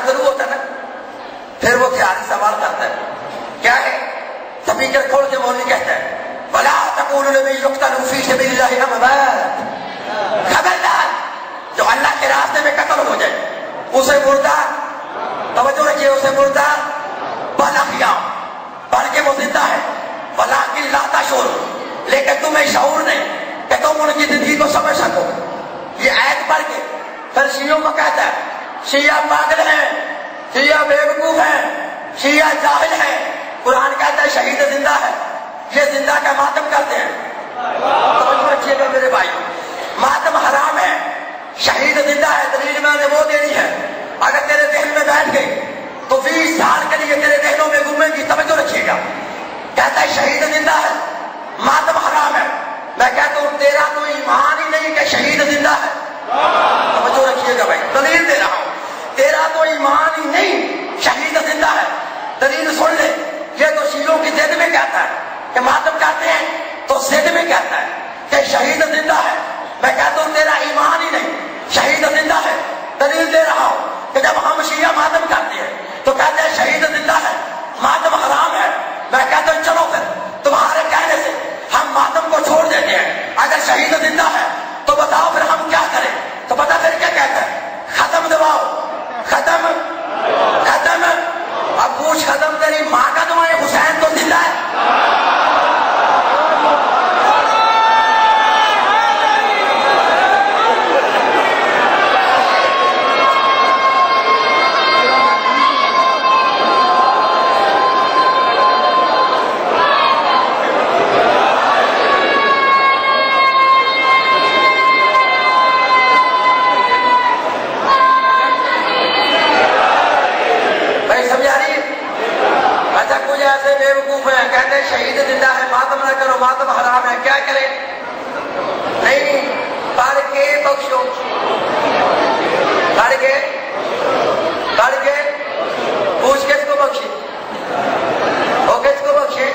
ضرور ہوتا نا. پھر وہ خیالی سوال کرتا ہے, کیا ہے؟ سپیکر کھول کے مولوی کہتا ہے وَلَا تَقُولُوا لِمَن يُقْتَلُ فِي سَبِيلِ اللَّهِ أَمْوَاتٌ, خبردار جو اللہ کے راستے میں قتل ہو جائے اسے مردہ, توجہ رکھیے, اسے مردہ بل احیاء, بلکہ وہ زندہ ہے, وَلَٰكِن لَا تَشْعُرُونَ, لیکن تمہیں شعور نہیں کہ تم ان کی زندگی کو سمجھ سکو. یہ آیت پڑھ کے پھر شیعوں کو کہتا ہے شیعہ پاگل ہیں, شیعہ بیوقوف ہیں, شیعہ جاہل ہیں. قرآن کہتا ہے شہید زندہ ہے, یہ زندہ کا ماتم کرتے ہیں. توجہ رکھیے گا میرے بھائی, ماتم حرام ہے, شہید زندہ ہے. دلیل میں نے وہ دینی ہے, اگر تیرے ذہن میں بیٹھ گئی تو 20 سال کے لیے تیرے ذہنوں میں گھومے گی. توجہ رکھیے گا, کہتا ہے شہید زندہ ہے, ماتم حرام ہے. میں کہتا ہوں تیرا تو ایمان ہی نہیں کہ شہید زندہ ہے. توجہ رکھیے گا بھائی, دلیل دے رہا ہوں, تیرا تو ایمان ہی نہیں شہید زندہ ہے. دلیل سن لے, یہ تو شیعوں کی ضد میں کہتا ہے کہ ماتم کرتے ہیں, تو ضد میں کہتا ہے کہ شہید زندہ ہے. میں کہتا ہوں تیرا ایمان ہی نہیں, شہید زندہ ہے. دلیل دے رہا ہوں کہ جب ہم شیعہ ماتم کرتے ہیں تو کہتے ہیں شہید زندہ ہے, ماتم حرام ہے. میں کہتا ہوں چلو پھر تمہارے کہنے سے ہم ماتم کو چھوڑ دیتے ہیں. اگر شہید زندہ ہے تو بتاؤ پھر ہم کیا کریں؟ تو پتا پھر کیا کہتا ہے, ختم دباؤ, ختم ختم. اب پوچھ ختم تیری ماں کا دعائیں حسین تو زندہ ہے. کہتے ہیں شہید زندہ ہے, ماتم نہ کرو, ماتم حرام ہے. کیا کریں؟ نہیں, پڑھ کے بخشو, پڑھ کے پوچھ کس کو بخشے, وہ کس کو بخشے؟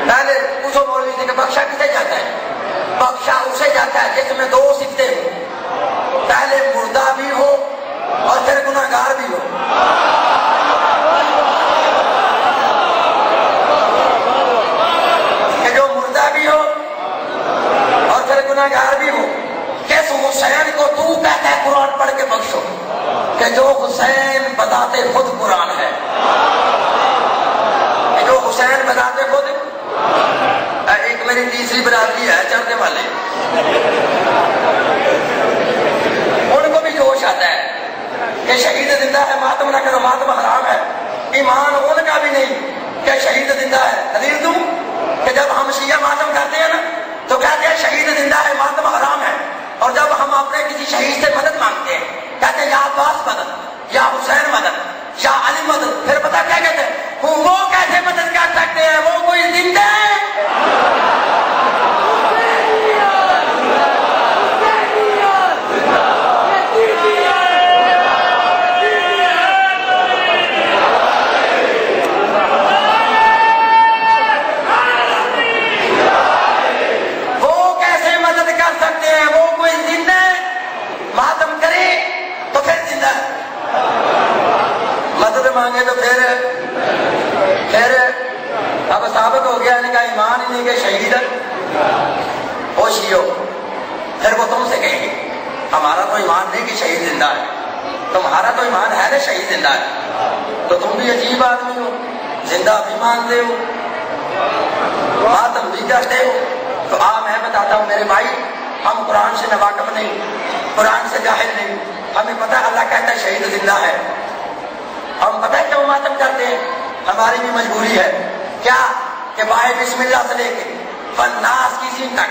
پہلے پوچھو مولوی سے کہ بخشا کسے جاتا ہے؟ بخشا اسے جاتا ہے جس میں 2 صفتیں ہوں, پہلے مردہ بھی ہو اور پھر گناہگار بھی ہو. گناہگار بھی ہو. کس حسین کو تو کہتا ہے قرآن پڑھ کے بخشو؟ کہ جو حسین بذات خود قرآن ہے, کہ جو حسین بذات خود. ایک میری تیسری برادری ہے چڑھنے والے, ان کو بھی جوش آتا ہے کہ شہید زندہ ہے, ماتم نہ کرو, ماتم حرام ہے. ایمان ان کا بھی نہیں کہ شہید زندہ ہے. دلیل دوں کہ جب ہم شیعہ ماتم کرتے ہیں نا تو کہتے ہیں شہید زندہ ہے, ماتم حرام ہے. اور جب ہم اپنے کسی شہید سے مدد مانگتے ہیں کہتے ہیں یا عباس مدد, یا حسین مدد, یا علی مدد. پھر پتا کیا کہتے ہیں, وہ کیسے مدد کر سکتے ہیں, وہ کوئی زندہ ہے. مانگے تو پھر اب ثابت ہو گیا, ان کا ایمان ہی نہیں کہ شہید وہ شیعو. پھر وہ تم سے کہیں گے ہمارا تو ایمان نہیں کہ شہید زندہ ہے, تمہارا تو ایمان ہے نا شہید زندہ ہے. تو تم بھی عجیب آدمی ہو, زندہ بھی مانتے ہو, ماتم بھی کرتے ہو. تو میں بتاتا ہوں میرے بھائی, ہم قرآن سے ناواقف نہیں, قرآن سے جاہل نہیں. ہمیں پتہ ہے اللہ کہتا ہے شہید زندہ ہے. ہم پتہ ہے کیوں ماتم کرتے ہیں, ہماری بھی مجبوری ہے. کیا کہ بائے بسم اللہ سے لے کے فناس کی سین تک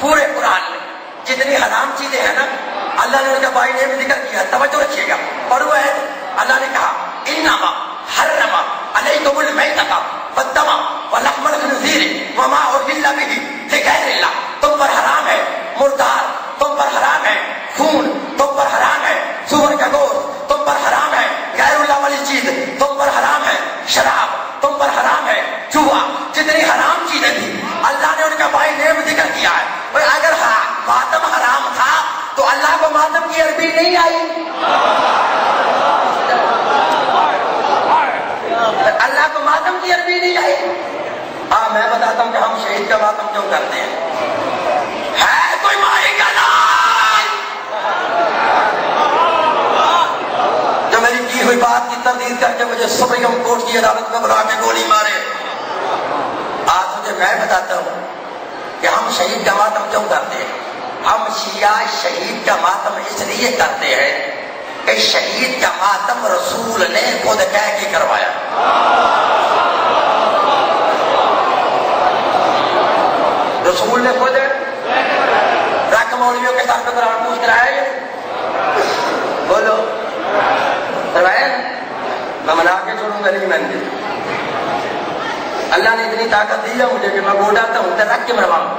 پورے قرآن میں جتنی حرام چیزیں ہیں نا اللہ نے ان کا بائی نیم ذکر کیا. توجہ رکھیے گا, پڑھو ہے. اللہ نے کہا انما حرم علیکم المیتۃ والدم ولحم الخنزیر وما اہل بہ لغیر اللہ. تم پر حرام ہے مردار, تم پر حرام ہے خون, تم پر حرام ہے سور کا گوشت, تم پر حرام ہے غیر اللہ والی چیز, تم پر حرام ہے شراب, تم پر حرام ہے جوا. جتنی حرام چیزیں تھیں اللہ نے ان کا بائی نیم ذکر کیا ہے. اگر ماتم حرام تھا تو اللہ کو ماتم کی عربی نہیں آئی. تیربیت بھی نہیں آئی. ہاں میں بتاتا ہوں کہ ہم شہید کا ماتم کیوں کرتے ہیں. ہے کوئی ماری کا نام جو میری کی ہوئی بات کی تردید کر کے مجھے سپریم کورٹ کی عدالت میں بلا کے گولی مارے. آج مجھے میں بتاتا ہوں کہ ہم شہید کا ماتم کیوں کرتے ہیں. ہم شیعہ شہید کا ماتم اس لیے کرتے ہیں کہ شہید کا ماتم رسول نے خود کہہ کے کروایا. رسول نے خود رکھ مولویوں کے ساتھ قرآن پوچھ کرایا. بولو کروایا. میں منا کے چھوڑوں گا نہیں میں. اللہ نے اتنی طاقت دی ہے مجھے کہ میں گوڑاتا ہوں رکھ کے مرواؤں.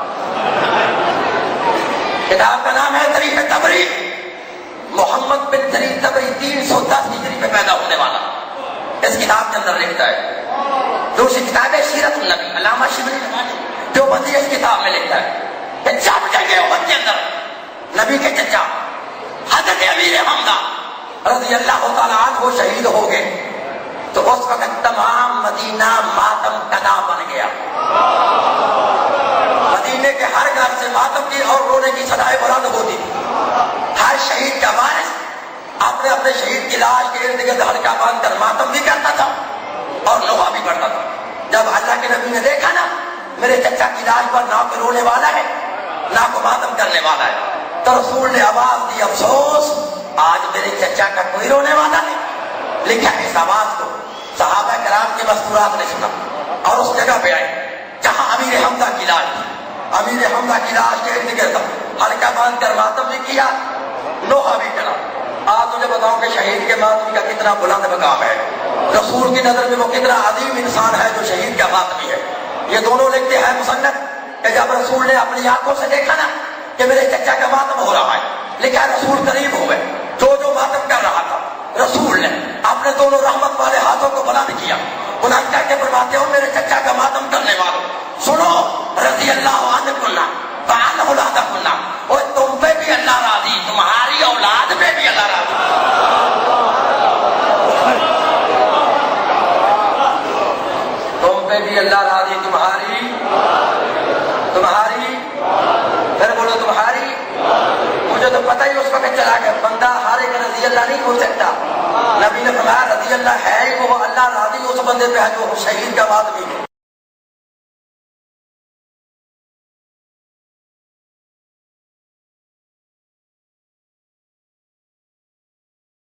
کتاب کا نام ہے تاریخ طبری. محمد بن جریر طبری 310 ہجری میں پیدا ہونے والا اس کتاب کے اندر لکھتا ہے. دوسری کتاب ہے سیرت النبی. علامہ شبلی جو بندی اس کتاب میں لکھتا ہے کہ جب جنگ احد کے اندر نبی کے چچا حضرت امیر حمزہ رضی اللہ تعالیٰ عنہ شہید ہو گئے تو اس وقت تمام مدینہ ماتم کدا بن گیا. مدینے کے ہر گھر سے ماتم کی اور رونے کی صدائیں بلند ہوتی تھی. ہر شہید کا وارث اپنے اپنے شہید کی لاش کے ارد گرد حلقہ باندھ کر ماتم بھی کرتا تھا اور نوحہ بھی پڑھتا تھا. جب اللہ کے نبی نے دیکھا نا میرے چچا کی لاش پر نہ کوئی رونے والا ہے نہ کوئی ماتم کرنے والا ہے تو رسول نے آواز دی افسوس آج میرے چچا کا کوئی رونے والا نہیں. لکھا ہے اس آواز کو صحابہ کرام کے مستورات نے سنا اور اس جگہ پہ آئے جہاں امیر حمزہ کی لاش تھی. امیر حمزہ کی لاش کے ارد گرد ہلکا باندھ کر ماتم بھی کیا نوحہ بھی کرا. آج تجھے بتاؤں کہ شہید کے ماتمی کا کتنا بلند مقام ہے. رسول کی نظر میں وہ کتنا عظیم انسان ہے جو شہید کا ماتمی ہے. یہ دونوں لکھتے ہیں مصنف کہ جب رسول نے اپنی آنکھوں سے دیکھا نا کہ میرے چچا کا ماتم ہو رہا ہے لکھا ہے رسول قریب ہوئے جو ماتم کر رہا تھا رسول نے اپنے دونوں رحمت والے ہاتھوں کو بلند کیا بلند کر کے فرماتے ہو میرے چچا کا ماتم کرنے والوں سنو رضی اللہ عنہ کنہ فعن اولاد کنہ اور تم پہ بھی اللہ راضی تمہاری اولاد پہ بھی اللہ راضی. تم پہ بھی اللہ راضی تمہاری پھر بولو تمہاری. مجھے تو پتہ ہی اس وقت چلا گیا بندہ ہر ایک رضی اللہ نہیں ہو سکتا. نبی نے فرمایا رضی اللہ ہے وہ اللہ راضی اس بندے پہ ہے جو شہید کا ماتمی ہے.